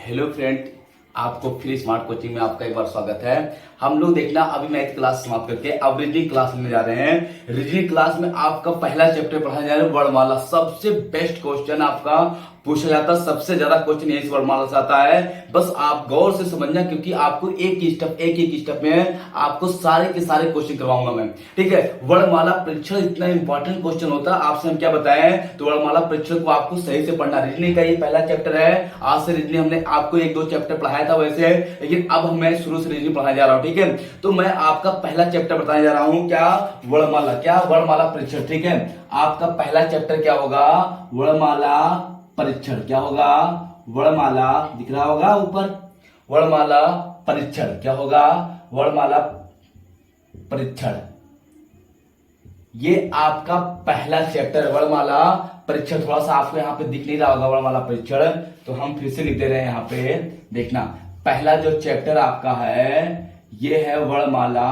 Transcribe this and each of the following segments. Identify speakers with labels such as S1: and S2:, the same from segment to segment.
S1: Hello friend, आपको free smart coaching में आपका एक बार स्वागत है। हम लोग देखना अभी मैथ क्लास समाप्त करके अब रीजनिंग क्लास लेने जा रहे हैं। रीजनिंग क्लास में आपका पहला चैप्टर पढ़ाया जा रहा है वर्णमाला। सबसे बेस्ट क्वेश्चन आपका पूछा जाता है, सबसे ज्यादा क्वेश्चन यही वर्णमाला से आता है। बस आप गौर से समझना, क्योंकि आपको एक ही स्टेप में आपको सारे के सारे क्वेश्चन करवाऊंगा मैं। ठीक है, वर्णमाला परीक्षण इतना इंपॉर्टेंट क्वेश्चन होता है। आपसे हम क्या बताएं, तो वर्णमाला परीक्षण को आपको सही से पढ़ना। रीजनिंग का ये पहला चैप्टर है। आज से रीजनिंग हमने आपको एक दो चैप्टर पढ़ाया था वैसे, लेकिन अब मैं शुरू से रीजनिंग पढ़ाने जा रहा हूं। ठीक है, तो मैं आपका पहला चैप्टर बताने जा रहा हूं, क्या वर्णमाला, क्या वर्णमाला परीक्षण। ठीक है, आपका पहला चैप्टर क्या होगा, वर्णमाला परीक्षण। क्या होगा, वर्णमाला, दिख रहा होगा ऊपर, वर्णमाला परीक्षण। क्या होगा, वर्णमाला परीक्षण। ये आपका पहला चैप्टर वर्णमाला परीक्षण। थोड़ा सा आपको यहाँ पे दिख नहीं रहा होगा वर्णमाला परीक्षण, तो हम फिर से लिख दे रहे हैं यहाँ पे। देखना, पहला जो चैप्टर आपका है ये है वर्णमाला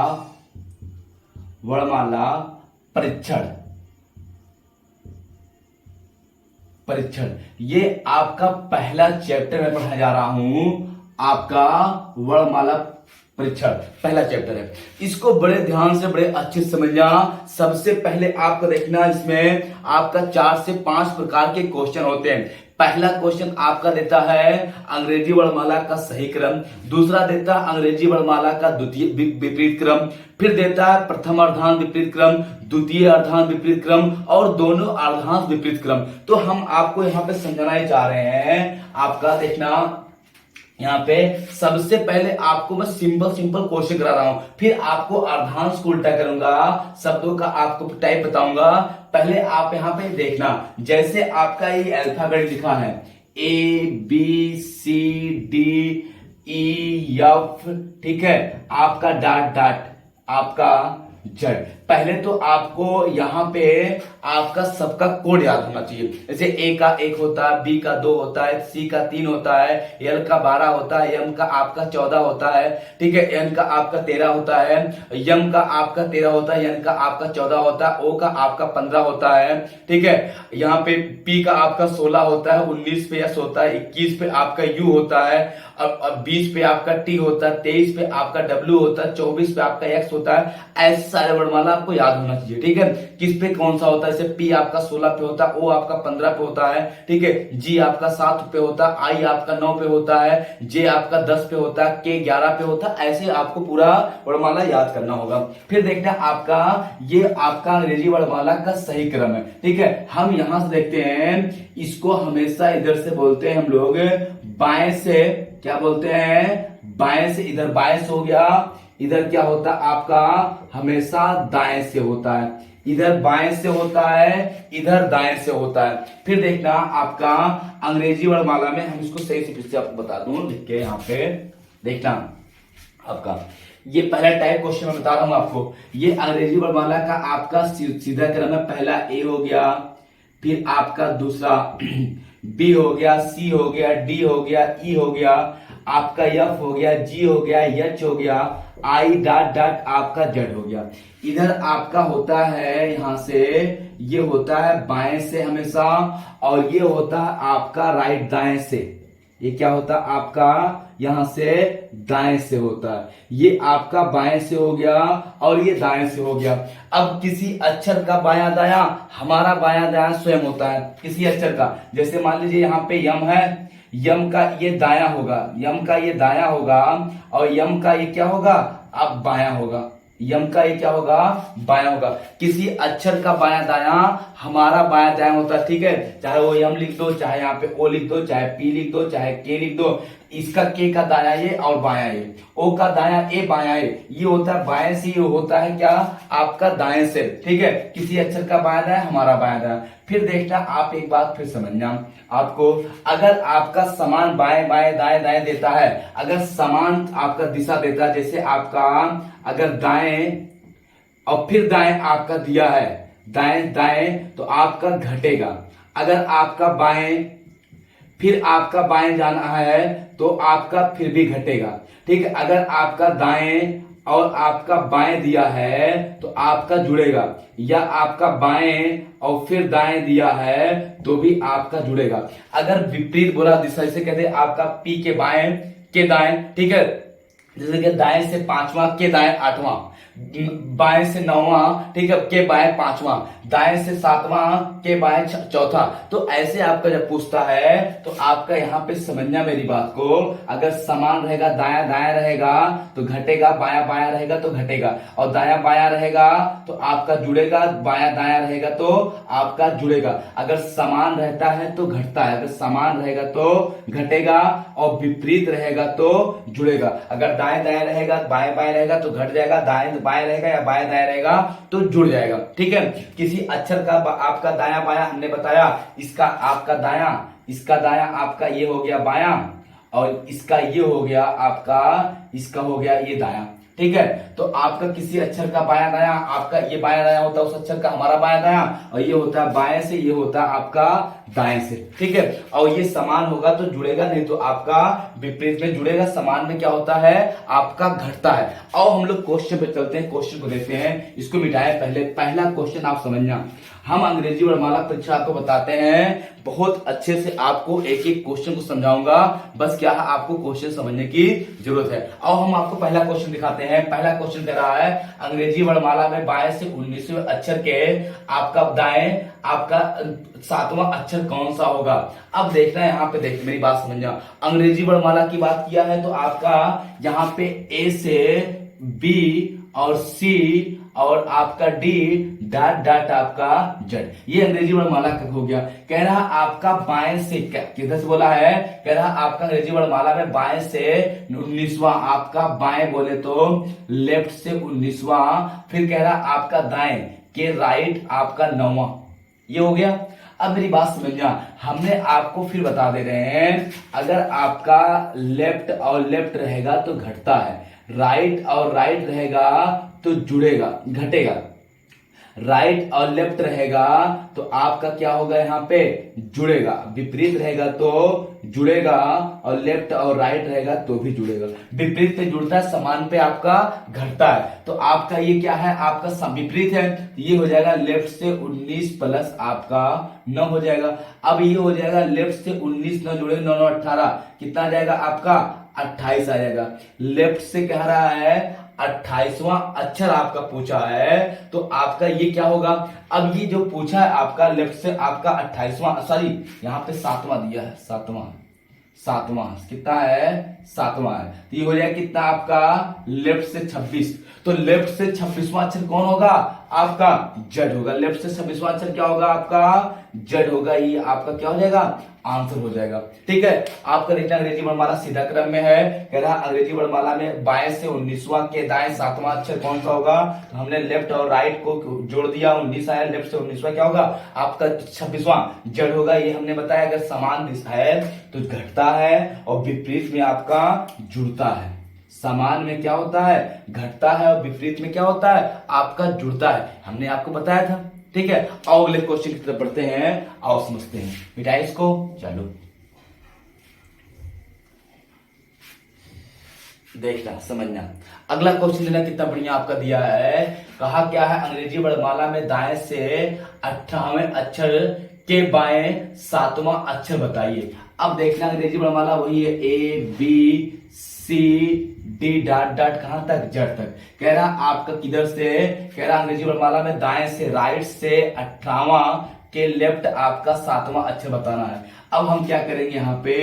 S1: परीक्षण। ये आपका पहला चैप्टर मैं पढ़ाने जा रहा हूं, आपका वर्णमाला परीक्षण पहला चैप्टर है। इसको बड़े ध्यान से बड़े अच्छे से समझना। सबसे पहले आपको देखना, इसमें आपका 4 से 5 प्रकार के क्वेश्चन होते हैं। पहला क्वेश्चन आपका देता है अंग्रेजी वर्णमाला का सही क्रम, दूसरा देता है अंग्रेजी वर्णमाला का द्वितीय विपरीत क्रम, फिर देता है प्रथम अर्धांत विपरीत क्रम, द्वितीय अर्धांत विपरीत क्रम और दोनों अर्धांत विपरीत क्रम। तो हम आपको यहाँ पे समझाना ही चाह रहे हैं। आपका देखना, यहाँ पे सबसे पहले आपको मैं सिंपल क्वेश्चन करा रहा हूं, फिर आपको अर्धांश को उल्टा करूंगा, शब्दों का आपको टाइप बताऊंगा। पहले आप यहाँ पे देखना, जैसे आपका ये अल्फाबेट लिखा है ABCDEF, ठीक है, आपका डॉट आपका जेड। पहले तो आपको यहाँ पे आपका सबका कोड याद होना चाहिए। जैसे ए का 1 होता है, बी का 2 होता है, सी का 3 होता है, एल का 12 होता है, एम का आपका 14 होता है, ठीक है, एन का आपका 13 होता है, यम का आपका 13 होता है, एन का आपका 14 होता है, ओ का आपका 15 होता है, ठीक है। यहाँ पे पी का आपका 16 होता है, 19 पे एस होता है, 21 पे आपका यू होता है, अब 20 पे आपका टी होता है, 23 पे आपका डब्ल्यू होता है, 24 पे आपका एक्स होता है। ऐसे सारे वर्णमाला आपको याद होना चाहिए। ठीक है, किस पे कौन सा होता है, जैसे पी आपका 16 पे होता है, ओ आपका 15 पे होता है, ठीक है, जी आपका 7 पे होता है, आई आपका 9 पे होता है, जे आपका 10 पे होता है, के 11 पे होता है। ऐसे आपको पूरा वर्णमाला याद करना होगा। फिर देखना आपका ये आपका अंग्रेजी वर्णमाला का सही क्रम है। ठीक है, हम यहां से देखते हैं, इसको हमेशा इधर से बोलते हैं हम लोग बाएं से, क्या बोलते हैं, बाएं से। इधर बाएं से हो गया, इधर क्या होता है आपका हमेशा दाएं से होता है। इधर बाएं से होता है, इधर दाएं से होता है। फिर देखना आपका अंग्रेजी वर्णमाला में, हम इसको सही से फिर से आपको बता दूं लिख के यहाँ पे। देखना आपका ये पहला टाइप क्वेश्चन मैं बता रहा हूं आपको। ये अंग्रेजी वर्णमाला का आपका सीधा क्रम है। पहला ए हो गया, फिर आपका दूसरा बी हो गया, सी हो गया, डी हो गया, ई हो गया, आपका एफ हो गया, जी हो गया, एच हो गया, आई डॉट आपका जेड हो गया। इधर आपका होता है यहां से, ये होता है बाएं से हमेशा, और ये होता है आपका राइट दाएं से। ये क्या होता है आपका यहां से दाएं से होता है। ये आपका बाएं से हो गया और ये दाएं से हो गया। अब किसी अक्षर का बायां दायां, हमारा बायां दायां स्वयं होता है किसी अक्षर का। जैसे मान लीजिए यहाँ पे यम है, यम का ये दायां होगा, यम का ये दायां होगा, और यम का ये क्या होगा, अब बायां होगा। यम का ये क्या होगा, बायां होगा। किसी अक्षर का बायां दायां हमारा बायां दायां होता है। ठीक है, चाहे वो यम लिख दो, चाहे यहाँ पे ओ लिख दो, चाहे पी लिख दो, चाहे के लिख दो। इसका के का दायां ये और बायां ये, ओ का दायां ए बायां ये होता है बाएं से, ये होता है क्या आपका दाएं से। ठीक है, किसी अक्षर का बायां दायां हमारा बायां दायां। फिर देखना आप एक बात फिर समझना आपको, अगर आपका समान बाएं बाएं दाएं दाएं देता है, अगर समान आपका दिशा देता है, जैसे आपका अगर दाएं और फिर दाएं आपका दिया है, दाएं दाएं, तो आपका घटेगा। अगर आपका बाएं फिर आपका बाएं जाना है तो आपका फिर भी घटेगा। ठीक है, अगर आपका दाएं और आपका बाएं दिया है तो आपका जुड़ेगा, या आपका बाएं और फिर दाएं दिया है तो भी आपका जुड़ेगा। अगर विपरीत बोला दिशा, जैसे कहते हैं आपका पी के बाएं के दाएं, ठीक है, जैसे कि दाएं से पांचवा के दाएं आठवां, बाएं से नौवां, ठीक है, के बाएं पांचवा, दाएं से सातवां के बाएं चौथा। तो ऐसे आपका जब पूछता है तो आपका यहाँ पे समझना मेरी बात को, अगर समान रहेगा दाया दाया रहेगा तो घटेगा, बाया बाया रहेगा तो घटेगा, और दाया बाया रहेगा तो आपका जुड़ेगा, बाया दाया रहेगा तो आपका जुड़ेगा। अगर समान रहता है तो घटता है, अगर समान रहेगा तो घटेगा, और विपरीत रहेगा तो जुड़ेगा। अगर दाएं दाया रहेगा बाएं बाएं रहेगा तो घट जाएगा, दाएं बाएं रहेगा या बाएं दाएं रहेगा तो जुड़ जाएगा। ठीक है, किसी अक्षर का आपका दाया बाया हमने बताया, इसका आपका दाया, इसका दाया आपका ये हो गया बाया, और इसका ये हो गया आपका, इसका हो गया ये दाया। ठीक है, तो आपका किसी अक्षर का बाया दाया, आपका ये बाया दाया होता है उस अक्षर का हमारा बाया दाया, और ये होता है बाएं से, ये होता है आपका दाएं से। ठीक है, और ये समान होगा तो जुड़ेगा, नहीं तो आपका विपरीत में जुड़ेगा। समान में क्या होता है आपका घटता है। और हम लोग क्वेश्चन पे चलते हैं, क्वेश्चन को देखते हैं, इसको मिटाए पहले। पहला क्वेश्चन आप समझना, हम अंग्रेजी वर्णमाला परीक्षा आपको बताते हैं, बहुत अच्छे से आपको एक एक क्वेश्चन को समझाऊंगा, बस क्या है आपको क्वेश्चन समझने की जरूरत है। और हम आपको पहला क्वेश्चन दिखाते हैं। पहला क्वेश्चन कह रहा है अंग्रेजी वर्णमाला में बाएं से 19वें अक्षर के आपका दाएं आपका सातवां अक्षर कौन सा होगा। अब देखना है यहाँ पे, देख मेरी बात समझना, अंग्रेजी वर्णमाला की बात किया है तो आपका यहाँ पे ए से बी और सी और आपका डी डॉट डॉट आपका जेड, ये अंग्रेजी वर्णमाला का हो गया। कह रहा आपका बाएं से, किधर से बोला है, कह रहा आपका अंग्रेजी वर्णमाला में बाएं से 19वां, आपका बाएं बोले तो लेफ्ट से 19वां, फिर कह रहा आपका दाएं के राइट आपका 9वां, ये हो गया। अब मेरी बात समझना, हमने आपको फिर बता दे रहे हैं, अगर आपका लेफ्ट और लेफ्ट रहेगा तो घटता है, राइट और राइट रहेगा तो जुड़ेगा, घटेगा। राइट और लेफ्ट रहेगा तो आपका क्या होगा यहाँ पे जुड़ेगा, विपरीत रहेगा तो जुड़ेगा, और लेफ्ट और राइट रहेगा तो भी जुड़ेगा। विपरीत पे जुड़ता है, समान पे आपका घटता है, तो आपका ये क्या है आपका विपरीत है, ये हो जाएगा लेफ्ट से 19 प्लस आपका 9 हो जाएगा। अब ये हो जाएगा लेफ्ट से 19 9 जुड़ेगा 9 9 18, कितना आ जाएगा आपका 28 आ जाएगा। लेफ्ट से कह रहा है 28वां अक्षर आपका पूछा है तो आपका ये क्या होगा। अब ये जो पूछा है आपका लेफ्ट से आपका 28वां, सॉरी यहाँ पे 7वां दिया है, 7वां कितना है 7वां है, तो ये हो जाएगा कितना आपका लेफ्ट से 26, तो लेफ्ट से 26वां अक्षर कौन होगा आपका जेड होगा। लेफ्ट से 26वां अक्षर क्या होगा आपका जेड होगा, ये आपका क्या हो जाएगा आंसर हो जाएगा। ठीक है, आपका देखना अंग्रेजी वर्णमाला सीधा क्रम में है, कह रहा अंग्रेजी वर्णमाला में बाएं से 19वां के दाएं 7वां अक्षर कौन सा होगा, तो हमने लेफ्ट और राइट को जोड़ दिया, 19 आया, लेफ्ट से 19वां क्या होगा आपका 26वां जेड होगा। ये हमने बताया अगर समान दिशा है तो घटता है और विपरीत में आपका जुड़ता है। समान में क्या होता है घटता है और विपरीत में क्या होता है आपका जुड़ता है, हमने आपको बताया था। ठीक है, आओ अगले क्वेश्चन की तरफ बढ़ते हैं, आओ समझते हैं, मिटाइए इसको, चलो देखना समझना। अगला क्वेश्चन देना कितना बढ़िया आपका दिया है, कहा क्या है अंग्रेजी वर्णमाला में दाएं से 18वें अक्षर के बाएं 7वां अक्षर बताइए। अब देखना अंग्रेजी वर्णमाला वही है, A B C D dot dot कहां तक जेड तक। कह रहा आपका किधर से, कह रहा अंग्रेजी वर्णमाला में दाएं से राइट से 18वां के लेफ्ट आपका 7वां अक्षर बताना है। अब हम क्या करेंगे यहाँ पे,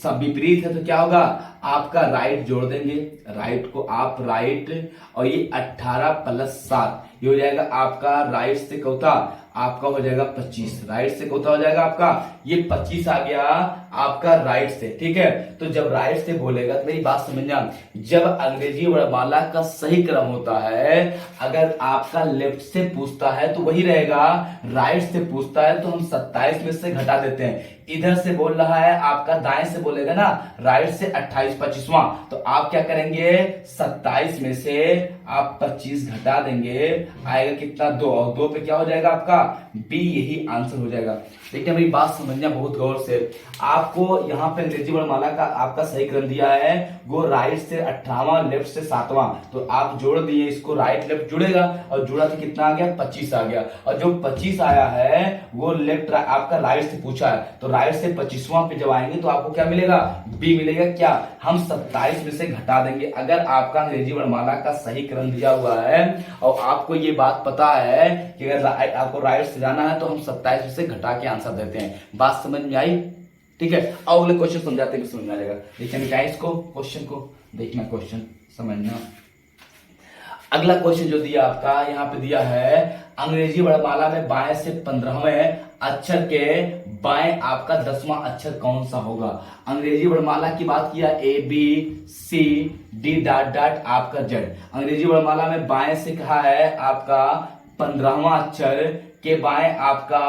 S1: सब विपरीत है तो क्या होगा आपका राइट जोड़ देंगे, राइट को आप राइट, और ये 18 प्लस 7 ये हो जाएगा आपका राइट से कौता आपका हो जाएगा 25, राइट से कौता हो जाएगा आपका ये 25 आ गया आपका राइट से। ठीक है, तो जब राइट से बोलेगा तो मेरी बात समझना, जब अंग्रेजी वर्णमाला का सही क्रम होता है, अगर आपका लेफ्ट से पूछता है तो वही रहेगा, राइट से पूछता है तो हम 27 में से घटा देते हैं, इधर से बोल रहा है आपका, दाएं से बोलेगा ना, राइट से 28 25वां, तो आप क्या करेंगे 27 में से आप 25 घटा देंगे, आएगा कितना 2, और 2 पे क्या हो जाएगा आपका बी, यही आंसर हो जाएगा। देखिए मेरी बात समझना बहुत गौर से, आपको यहाँ पे अंग्रेजी वर्णमाला का आपका सही क्रम दिया है, वो राइट से 18वां, लेफ्ट से 7वां, तो आप जोड़ दिए इसको, राइट लेफ्ट जुड़ेगा और जुड़ा तो कितना आ गया 25 आ गया, और जो 25 आया है वो लेफ्ट आपका राइट से पूछा है, तो राइट से 25वां पे जब आएंगे तो आपको क्या मिलेगा बी मिलेगा। क्या हम 27 में से घटा देंगे, अगर आपका अंग्रेजी वर्णमाला का सही क्रम दिया हुआ है और आपको ये बात पता है कि अगर आपको राइट से जाना है तो हम 27 में से घटा के आंसर देते हैं। बात समझ में आई? ठीक है, अब अगले क्वेश्चन समझाते हैं, समझ में आ जाएगा। देखिए मिटाए इसको, क्वेश्चन को देखना, क्वेश्चन समझना। अगला क्वेश्चन जो दिया आपका यहाँ पे दिया है, अंग्रेजी वर्णमाला में बाएं से 15वें अक्षर के बाएं आपका 10वां अक्षर कौन सा होगा। अंग्रेजी वर्णमाला की बात किया, A B C D dot dot आपका जेड। अंग्रेजी वर्णमाला में बाएं से कहा है आपका 15वां अक्षर के बाएं आपका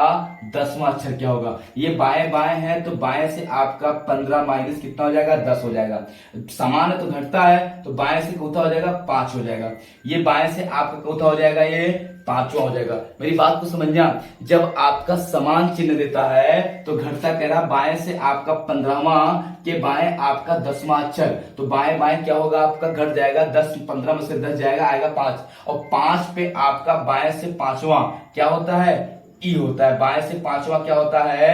S1: 10वां अक्षर क्या होगा। ये बाएं बाएं है तो बाएं से आपका 15 माइनस कितना हो जाएगा 10 हो जाएगा, समान है तो घटता है, तो बाएं से चौथा हो जाएगा 5 हो जाएगा, ये बाएं से आपका चौथा हो जाएगा, ये 5वां हो जाएगा। मेरी बात को समझना, जब आपका समान चिन्ह देता है तो घटता कह रहा, बाएं से आपका 15वां के बाएं आपका 10वां अक्षर, तो बाएं बाएं क्या होगा आपका घट जाएगा, 10 15 में से 10 जाएगा, आएगा 5, और 5 पे आपका बाएं से 5वां क्या होता है ई होता है, बाएं से 5वां क्या होता है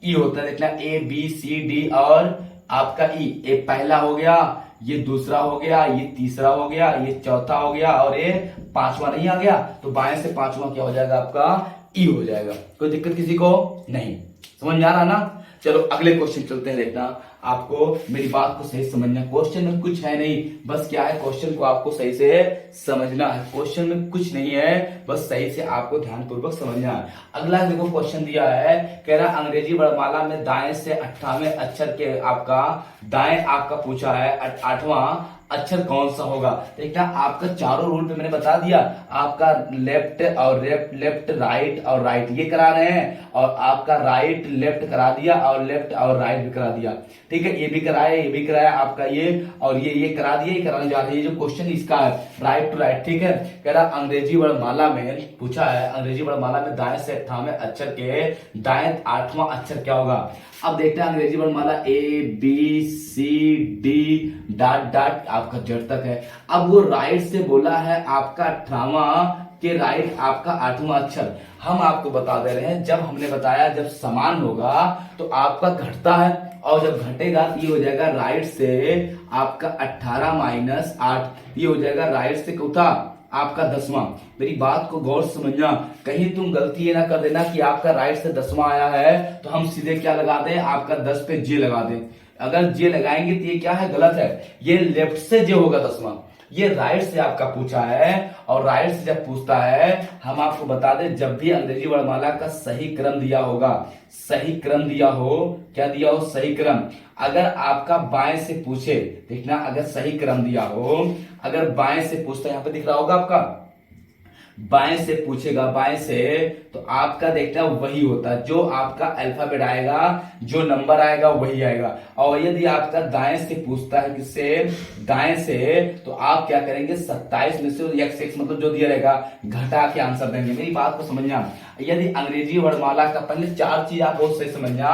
S1: ई होता है। देखना ए बी सी डी और आपका ई, ए पहला हो गया, ये दूसरा हो गया, ये तीसरा हो गया, ये चौथा हो गया, और ये 5वां नहीं आ गया, तो बाएं से 5वां क्या हो जाएगा आपका ई हो जाएगा। कोई दिक्कत किसी को नहीं, समझ में आ रहा ना। चलो अगले क्वेश्चन चलते हैं। देखना आपको मेरी बात को सही समझना, क्वेश्चन में कुछ है नहीं, बस क्या है क्वेश्चन को आपको सही से समझना है, क्वेश्चन में कुछ नहीं है, बस सही से आपको ध्यानपूर्वक समझना है। अगला देखो क्वेश्चन दिया है, कह रहा अंग्रेजी वर्णमाला में दाएं से 18वें अक्षर के आपका दाएं आपका पूछा है 8वां अक्षर कौन सा होगा। देखना आपका चारों रूल पे मैंने बता दिया, आपका लेफ्ट और लेफ्ट राइट और राइट ये करा रहे हैं, और आपका राइट लेफ्ट करा दिया और लेफ्ट और राइट भी करा दिया। ठीक है, ये भी कराया, ये भी कराया आपका, ये और ये करा दिया, ये कराने जा रहे हैं। ये जो क्वेश्चन इसका है राइट टू राइट, ठीक है, कह रहा अंग्रेजी वर्णमाला में पूछा है, अंग्रेजी वर्णमाला में दाएं से 18वें अक्षर के दाएं 8वां अक्षर क्या होगा। अब देखते हैं अंग्रेजी वर्णमाला A B C D dot dot आपका जेड तक है। अब वो राइट से बोला है आपका 18वां के राइट आपका 8वां अक्षर। हम आपको बता दे रहे हैं, जब हमने बताया जब समान होगा तो आपका घटता है, और जब घटेगा तो ये हो जाएगा राइट से आपका 18 माइनस 8, ये हो जाएगा राइट से चौथा आपका 10वां। मेरी बात को गौर से समझना, कहीं तुम गलती ये ना कर देना कि आपका राइट से 10वां आया है तो हम सीधे क्या लगा दें, आपका 10 पे जे लगा दें। अगर जे लगाएंगे तो ये क्या है, गलत है, ये लेफ्ट से जे होगा 10वां, ये राइट से आपका पूछा है, और राइट से जब पूछता है हम आपको बता दें, जब भी अंग्रेजी वर्णमाला का सही क्रम दिया होगा, सही क्रम दिया हो, क्या दिया हो सही क्रम, अगर आपका बाएं से पूछे, देखना अगर सही क्रम दिया हो, अगर बाएं से पूछता, यहां पे दिख रहा होगा आपका, बाएं से पूछेगा बाएं से, तो आपका देखना वही होता है, जो आपका अल्फाबेट आएगा, जो नंबर आएगा वही आएगा। और यदि आपका दाएं से पूछता है, किससे दाएं से, तो आप क्या करेंगे 27 में से x मतलब जो दिया रहेगा घटा के आंसर देंगे। मेरी बात को समझना, यदि अंग्रेजी वर्णमाला का पहले 4 चीज आप बहुत सही समझना,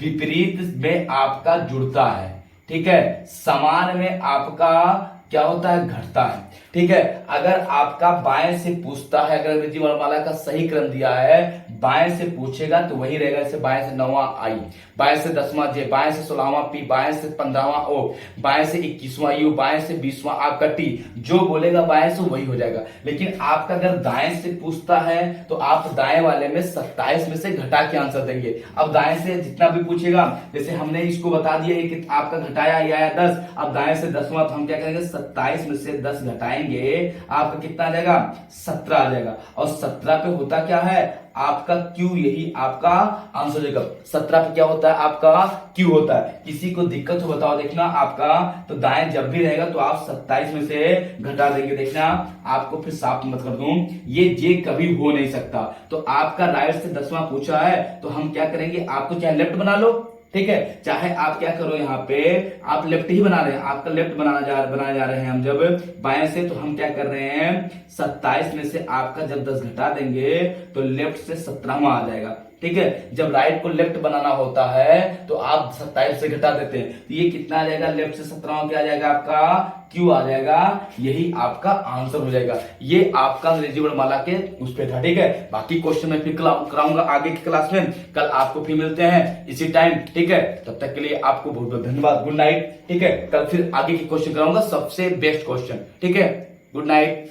S1: विपरीत में आपका जुड़ता है, ठीक है, समान में आपका क्या होता है घटता है, ठीक है। अगर आपका बाएं से पूछता है, अगर अंग्रेजी वर्णमाला का सही क्रम दिया है, बाएं से पूछेगा तो वही रहेगा, जैसे बाएं से 9वां आई, बाएं से 10वां जे, बाएं से 16वां पी, बाएं से 15वां ओ, बाएं से 21वां यू, बाएं से 20वां आपका टी, जो बोलेगा बाएं से वही हो जाएगा। लेकिन आपका अगर दाएं से पूछता है तो आप दाएं वाले में 27 में से घटा के आंसर देंगे। अब दाएं से जितना भी पूछेगा, जैसे हमने इसको बता दिया कि आपका घटाया ये आया 10, अब दाएं से 10वां, तो हम क्या करेंगे 27 में से 10 घटाएंगे, आपका कितना आ जाएगा 17 आ जाएगा, और 17 पे होता क्या है आपका क्यू, यही आपका आंसर हो जाएगा। 17 पे क्या होता है आपका क्यू होता है। किसी को दिक्कत हो बताओ, देखना आपका तो दाएं जब भी रहेगा तो आप 27 में से घटा देंगे। देखना आपको फिर साफ मत कर दूं, ये जे कभी हो नहीं सकता। तो आपका राइट से 10वां पूछा है तो हम क्या करेंगे, आपको चाहे लेफ्ट बना लो, ठीक है, चाहे आप क्या करो, यहाँ पे आप लेफ्ट ही बना रहे हैं, आपका लेफ्ट बनाने जा रहे हैं हम जब बाएं से, तो हम क्या कर रहे हैं 27 में से आपका जब 10 घटा देंगे तो लेफ्ट से 17वां आ जाएगा, ठीक है। जब राइट को लेफ्ट बनाना होता है तो आप 27 से घटा देते हैं, तो ये कितना आ जाएगा, लेफ्ट से 17वां क्या आ जाएगा आपका क्यू आ जाएगा, यही आपका आंसर हो जाएगा। ये आपका अंग्रेजी वर्णमाला के उस पे था, ठीक है। बाकी क्वेश्चन मैं फिर कराऊंगा आगे की क्लास में, कल आपको फिर मिलते हैं इसी टाइम, ठीक है। तब तक के लिए आपको बहुत बहुत धन्यवाद, गुड नाइट, ठीक है। कल फिर आगे की क्वेश्चन कराऊंगा, सबसे बेस्ट क्वेश्चन, ठीक है। Good night.